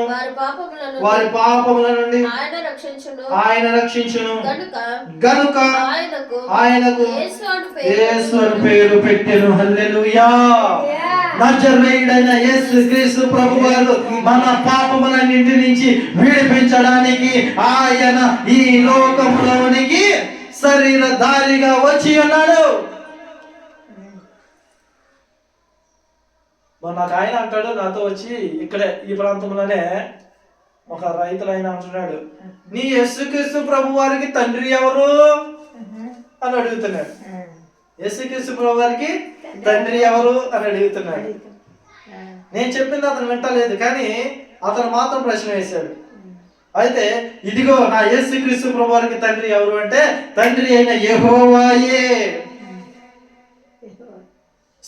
వారి పాపముల నుండి ఆయన రక్షించును గనుక ఆయనకు యేసు అని పేరు పెట్టెను. హల్లెలూయా. నజరేయుడైన యేసుక్రీస్తు ప్రభువారు మన పాపములన్నింటి నుంచి విడిపించడానికి ఆయన ఈ లోకంలోనికి శరీరధారిగా వచ్చి ఉన్నాడు. నాకు ఆయన అంటాడు, నాతో వచ్చి ఇక్కడే ఈ ప్రాంతంలోనే ఒక రైతులైన అంటున్నాడు, నీ యేసుక్రీస్తు ప్రభు వారికి తండ్రి ఎవరు అని అడుగుతున్నాడు. యేసుక్రీస్తు ప్రభు వారికి తండ్రి ఎవరు అని అడుగుతున్నాడు. నేను చెప్పింది అతను వింటలేదు, కానీ అతను మాత్రం ప్రశ్న వేశాడు. అయితే ఇదిగో నా యేసుక్రీస్తు ప్రభువారికి తండ్రి ఎవరు అంటే తండ్రి అయిన యెహోవాయే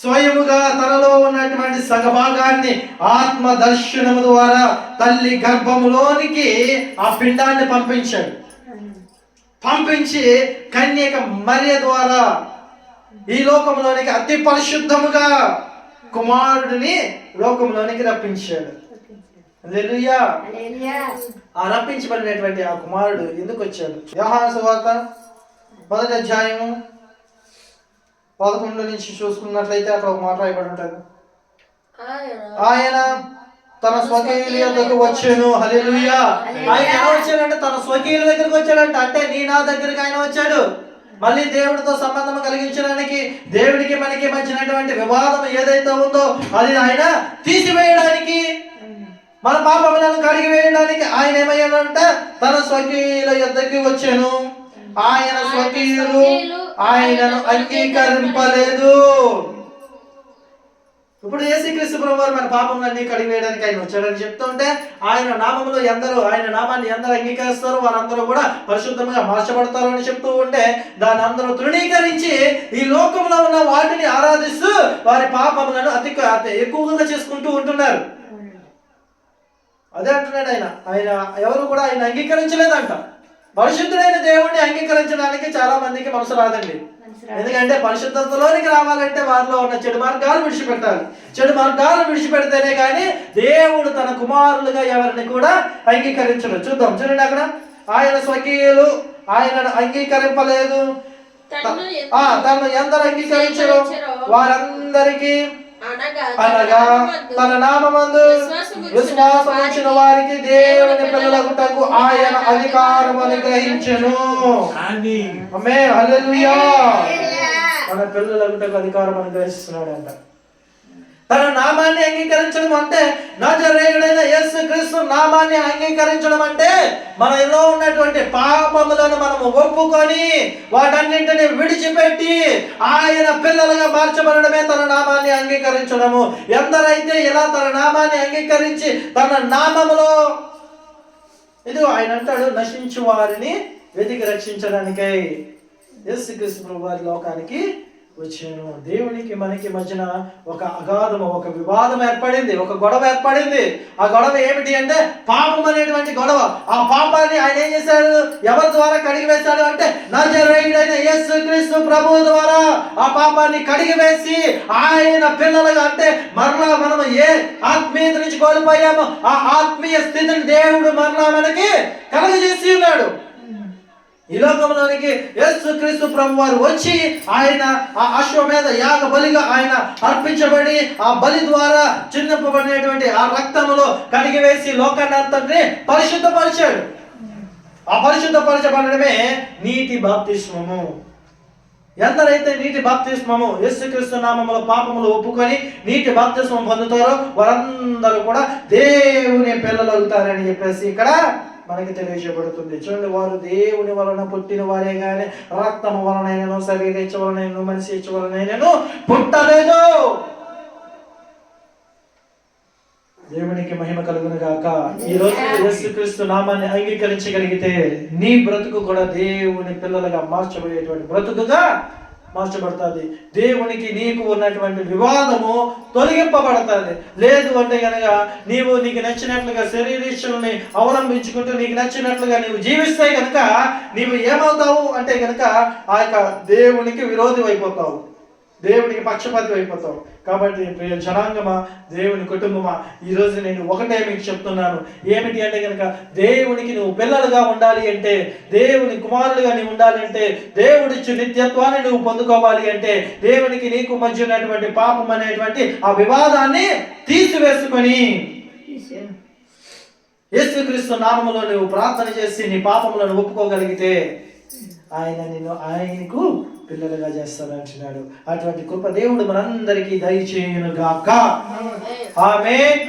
స్వయముగా తనలో ఉన్నటువంటి సగభాగాన్ని ఆత్మ దర్శనము ద్వారా తల్లి గర్భములోనికి ఆ పిండాన్ని పంపించాడు. పంపించి కన్యక మరియ ద్వారా ఈ లోకంలోనికి అతి పరిశుద్ధముగా కుమారుడిని లోకంలోనికి రప్పించాడు. హల్లెలూయా. ఆ రప్పించబడినటువంటి ఆ కుమారుడు ఎందుకు వచ్చాడు? యోహాను సువార్త 1వ అధ్యాయము 11 నుంచి చూసుకున్నట్లయితే అక్కడ ఒక మాట రాయబడి ఉంటుంది. ఆయన తన స్వకీయుల దగ్గరకు వచ్చాను. హల్లెలూయా. ఆయన ఎలా వచ్చాడంటే తన స్వకీయుల దగ్గరకు వచ్చాడంట. అంటే నీ నా దగ్గరికి ఆయన వచ్చాడు. మళ్ళీ దేవుడితో సంబంధం కలిగించడానికి, దేవుడికి మనకి మధ్యనటువంటి వివాదం ఏదైతే ఉందో అది ఆయన తీసివేయడానికి, మన పాపములను కడిగి వేయడానికి ఆయన ఏమయ్యాడంటే తన స్వకీయుల యొద్దకు వచ్చాను. ఆయన స్వకీయులు ఆయనను అంగీకరింపలేదు. ఇప్పుడు యేసుక్రీస్తు ప్రభువారు మన పాపములన్నీ కడిగివేయడానికి ఆయన వచ్చాడని చెప్తుంటే ఆయన నామములో ఆయన నామాన్ని ఎందరూ అంగీకరిస్తారో వారందరూ కూడా పరిశుద్ధంగా మార్చబడతారు అని చెప్తూ ఉంటే దాన్ని అందరూ తృణీకరించి ఈ లోకంలో ఉన్న వాటిని ఆరాధిస్తూ వారి పాపములను అతి ఎక్కువగా చేసుకుంటూ ఉంటున్నారు. అదే అంటున్నాడు ఆయన ఎవరు కూడా ఆయన అంగీకరించలేదంట. పరిశుద్ధుడైన దేవుణ్ణి అంగీకరించడానికి చాలా మందికి మనసు రాదండి. ఎందుకంటే పరిశుద్ధతలోనికి రావాలంటే వారిలో ఉన్న చెడు మార్గాలు విడిచిపెట్టాలి. చెడు మార్గాలు విడిచిపెడితేనే కానీ దేవుడు తన కుమారులుగా ఎవరిని కూడా అంగీకరించడు. చూద్దాం, చూడండి అక్కడ ఆయన స్వకీయులు ఆయనను అంగీకరింపలేదు. తను ఎందరు అంగీకరించరు వారందరికీ అనగా తన నామమందు విశ్వాసం ఉంచిన వారికి దేవుని పిల్లలగుటకు ఆయన అధికారం అనుగ్రహించెను. ఆమేన్. హల్లెలూయా. మన పిల్లలగుటకు అధికారం అనుగ్రహిస్తున్నాడంట. తన నామాన్ని అంగీకరించడం అంటే నజరేయుడైన యేసుక్రీస్తు నామాన్ని అంగీకరించడం అంటే మనలో ఉన్నటువంటి పాపములను మనము ఒప్పుకొని వాటన్నింటినీ విడిచిపెట్టి ఆయన పిల్లలుగా మార్చబడమే తన నామాన్ని అంగీకరించడము. ఎందరైతే ఇలా తన నామాన్ని అంగీకరించి తన నామములో ఇది ఆయన అంటాడు నశించు వారిని వెతికి రక్షించడానికై యేసుక్రీస్తు ప్రభువు వారి లోకానికి వచ్చాను. దేవునికి మనకి మధ్యన ఒక అగాధము, ఒక వివాదం ఏర్పడింది, ఒక గొడవ ఏర్పడింది. ఆ గొడవ ఏమిటి అంటే పాపం అనేటువంటి గొడవ. ఆ పాపాన్ని ఆయన ఏం చేశాడు? ఎవరి ద్వారా కడిగి వేశాడు అంటే నజరేయుడైన యేసుక్రీస్తు ప్రభువు ద్వారా ఆ పాపాన్ని కడిగి వేసి ఆయన పిల్లలుగా అంటే మరలా మనం ఏ ఆత్మీయత నుంచి కోల్పోయామో ఆ ఆత్మీయ స్థితిని దేవుడు మరలా మనకి కలుగజేసి ఉన్నాడు. ఈ లోకంలోనికి యేసుక్రీస్తు ప్రభువారు వచ్చి ఆయన ఆ అశ్వమేధ యాగ బలిగా ఆయన అర్పించబడి ఆ బలి ద్వారా చిందింపబడినటువంటి ఆ రక్తములో కడిగివేసి లోకాన్ని అంతటిని పరిశుద్ధపరిచాడు. ఆ పరిశుద్ధపరచబడమే నీటి బాప్తిస్మము. ఎందరైతే నీటి బాప్తిస్మము యేసుక్రీస్తు నామములో పాపములు ఒప్పుకొని నీటి బాప్తిస్మం పొందుతారో వారందరూ కూడా దేవుని పిల్లలు అవుతారని చెప్పేసి ఇక్కడ మనకి తెలియజేయబడుతుంది. చూడండి, వారు దేవుని వలన పుట్టిన వారే గాని రక్తము వలనైనను శరీరేచ్ఛ వలనైనను మనిషి ఇచ్చ వలనైనను పుట్టలేదు. దేవునికి మహిమ కలుగును గాక. ఈ రోజు యేసుక్రీస్తు నామాన్ని అంగీకరించగలిగితే నీ బ్రతుకు కూడా దేవుని పిల్లలుగా మార్చబడేటువంటి బ్రతుకుగా మార్చబడుతుంది. దేవునికి నీకు ఉన్నటువంటి వివాదము తొలగింపబడుతుంది. లేదు అంటే కనుక నీకు నచ్చినట్లుగా శరీరేచ్ఛలని అవలంబించుకుంటూ నీకు నచ్చినట్లుగా నీవు జీవిస్తే కనుక నీవు ఏమవుతావు అంటే కనుక ఆ యొక్క దేవునికి విరోధి అయిపోతావు, దేవునికి పక్షపాతి అయిపోతావు. కాబట్టి ప్రియ జనాంగమా, దేవుని కుటుంబమా, ఈరోజు నేను ఒకటే మీకు చెప్తున్నాను. ఏమిటి అంటే కనుక దేవునికి నువ్వు పిల్లలుగా ఉండాలి అంటే, దేవుని కుమారులుగా నీవు ఉండాలి అంటే, దేవుడిచ్చు నిత్యత్వాన్ని నువ్వు పొందుకోవాలి అంటే దేవునికి నీకు మధ్య ఉన్నటువంటి పాపం అనేటువంటి ఆ వివాదాన్ని తీసివేసుకొని యేసుక్రీస్తు నామములో నువ్వు ప్రార్థన చేసి నీ పాపములను ఒప్పుకోగలిగితే ఆయనకు పిల్లలుగా చేస్తానంటున్నాడు. అటువంటి కృప దేవుడు మనందరికీ దయచేయును గాక. ఆమేన్.